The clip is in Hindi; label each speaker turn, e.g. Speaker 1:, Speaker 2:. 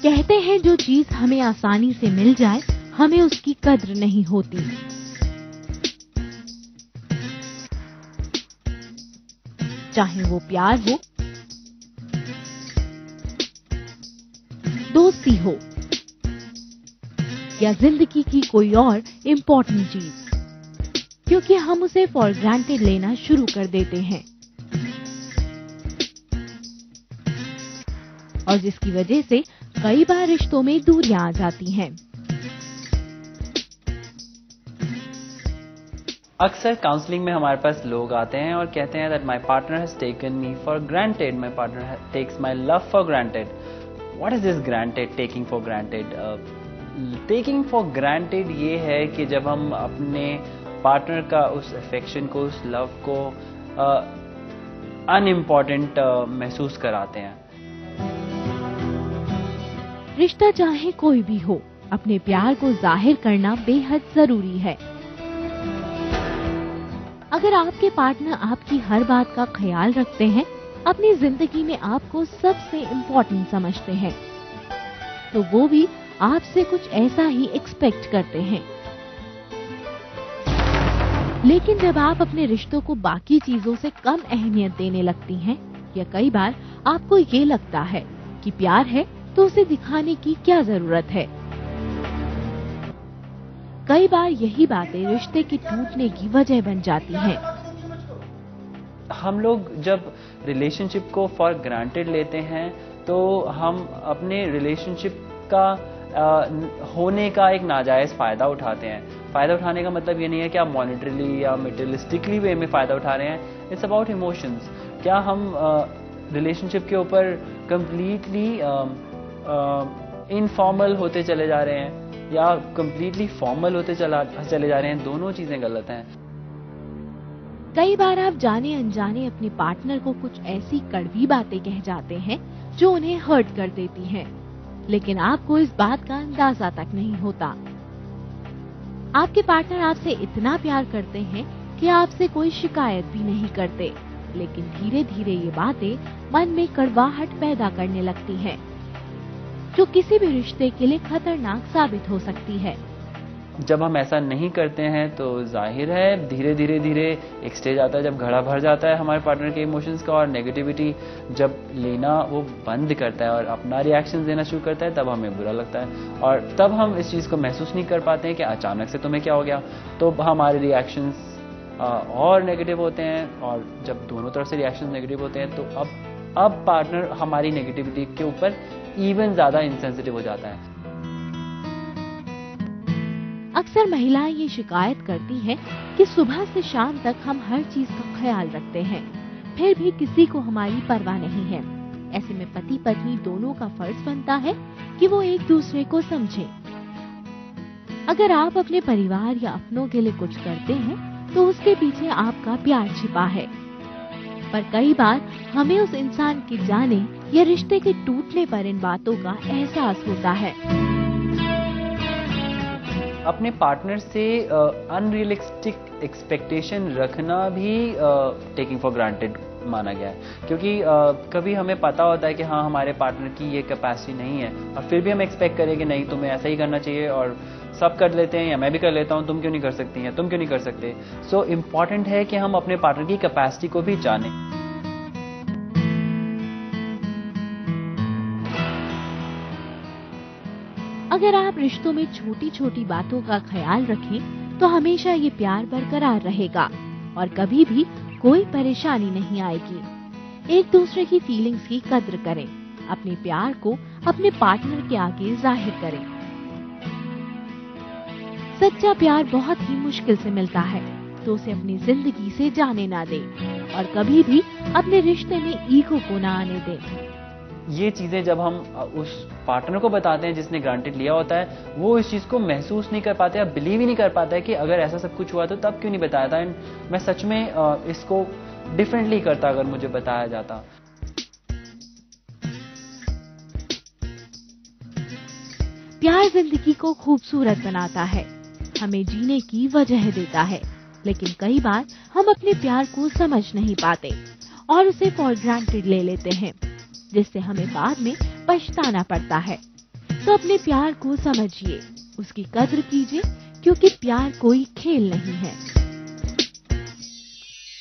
Speaker 1: कहते हैं जो चीज हमें आसानी से मिल जाए हमें उसकी कद्र नहीं होती। चाहे वो प्यार हो, दोस्ती हो या जिंदगी की कोई और इम्पोर्टेंट चीज, क्योंकि हम उसे फॉर ग्रांटेड लेना शुरू कर देते हैं और जिसकी वजह से कई बार रिश्तों में दूरियां आ जाती हैं।
Speaker 2: अक्सर काउंसलिंग में हमारे पास लोग आते हैं और कहते हैं that my partner has taken me for granted, my partner takes my love for granted. What is this granted, taking for granted? Taking for granted ये है कि जब हम अपने पार्टनर का उस अफेक्शन को, उस लव को अनइम्पॉर्टेंट महसूस कराते हैं।
Speaker 1: रिश्ता चाहे कोई भी हो, अपने प्यार को जाहिर करना बेहद जरूरी है। अगर आपके पार्टनर आपकी हर बात का ख्याल रखते हैं, अपनी जिंदगी में आपको सबसे इम्पोर्टेंट समझते हैं, तो वो भी आपसे कुछ ऐसा ही एक्सपेक्ट करते हैं। लेकिन जब आप अपने रिश्तों को बाकी चीजों से कम अहमियत देने लगती हैं, या कई बार आपको ये लगता है कि प्यार है तो उसे दिखाने की क्या जरूरत है, कई बार यही बातें रिश्ते के टूटने की वजह बन जाती हैं।
Speaker 2: हम लोग जब रिलेशनशिप को फॉर ग्रांटेड लेते हैं तो हम अपने रिलेशनशिप का होने का एक नाजायज फायदा उठाते हैं। फायदा उठाने का मतलब ये नहीं है कि आप मॉनेटरीली या मटेरियलिस्टिकली वे में फायदा उठा रहे हैं। It's about emotions. क्या हम रिलेशनशिप के ऊपर कंप्लीटली इनफॉर्मल होते चले जा रहे हैं या कंप्लीटली फॉर्मल होते चले जा रहे हैं? दोनों चीजें गलत हैं।
Speaker 1: कई बार आप जाने अनजाने अपने पार्टनर को कुछ ऐसी कड़वी बातें कह जाते हैं जो उन्हें हर्ट कर देती हैं, लेकिन आपको इस बात का अंदाजा तक नहीं होता। आपके पार्टनर आपसे इतना प्यार करते हैं कि आपसे कोई शिकायत भी नहीं करते, लेकिन धीरे धीरे ये बातें मन में कड़वाहट पैदा करने लगती हैं, जो किसी भी रिश्ते के लिए खतरनाक साबित हो सकती है।
Speaker 2: जब हम ऐसा नहीं करते हैं तो जाहिर है धीरे धीरे एक स्टेज आता है जब घड़ा भर जाता है हमारे पार्टनर के इमोशंस का, और नेगेटिविटी जब लेना वो बंद करता है और अपना रिएक्शन देना शुरू करता है, तब हमें बुरा लगता है और तब हम इस चीज़ को महसूस नहीं कर पाते हैं कि अचानक से तुम्हें क्या हो गया। तो हमारे रिएक्शंस और नेगेटिव होते हैं, और जब दोनों तरफ से रिएक्शन नेगेटिव होते हैं तो अब पार्टनर हमारी नेगेटिविटी के ऊपर इवन ज्यादा इंसेंसिटिव हो जाता है।
Speaker 1: अक्सर महिलाएं ये शिकायत करती हैं कि सुबह से शाम तक हम हर चीज का ख्याल रखते हैं, फिर भी किसी को हमारी परवाह नहीं है। ऐसे में पति पत्नी दोनों का फर्ज बनता है कि वो एक दूसरे को समझें। अगर आप अपने परिवार या अपनों के लिए कुछ करते हैं तो उसके पीछे आपका प्यार छिपा है, पर कई बार हमें उस इंसान के जाने या रिश्ते के टूटने पर इन बातों का एहसास होता है।
Speaker 2: अपने पार्टनर से अनरियलिस्टिक एक्सपेक्टेशन रखना भी टेकिंग फॉर ग्रांटेड माना गया है, क्योंकि कभी हमें पता होता है कि हाँ हमारे पार्टनर की ये कैपेसिटी नहीं है, और फिर भी हम एक्सपेक्ट करें कि नहीं तुम्हें ऐसा ही करना चाहिए, और सब कर लेते हैं या मैं भी कर लेता हूँ, तुम क्यों नहीं कर सकती हैं, तुम क्यों नहीं कर सकते। सो इम्पॉर्टेंट है कि हम अपने पार्टनर की कैपेसिटी को भी जानें।
Speaker 1: अगर आप रिश्तों में छोटी छोटी बातों का ख्याल रखें तो हमेशा ये प्यार बरकरार रहेगा और कभी भी कोई परेशानी नहीं आएगी। एक दूसरे की फीलिंग्स की कद्र करें, अपने प्यार को अपने पार्टनर के आगे जाहिर करें। सच्चा प्यार बहुत ही मुश्किल से मिलता है, तो उसे अपनी जिंदगी से जाने ना दें और कभी भी अपने रिश्ते में ईगो को ना आने दें।
Speaker 2: ये चीजें जब हम उस पार्टनर को बताते हैं जिसने ग्रांटेड लिया होता है, वो इस चीज को महसूस नहीं कर पाते या बिलीव ही नहीं कर पाता है कि अगर ऐसा सब कुछ हुआ तो तब क्यों नहीं बताया था, एंड मैं सच में इसको डिफरेंटली करता अगर मुझे बताया जाता।
Speaker 1: प्यार जिंदगी को खूबसूरत बनाता है, हमें जीने की वजह देता है, लेकिन कई बार हम अपने प्यार को समझ नहीं पाते और उसे फॉर ग्रांटेड ले लेते हैं, जिससे हमें बाद में पछताना पड़ता है। तो अपने प्यार को समझिए, उसकी कद्र कीजिए, क्योंकि प्यार कोई खेल नहीं है।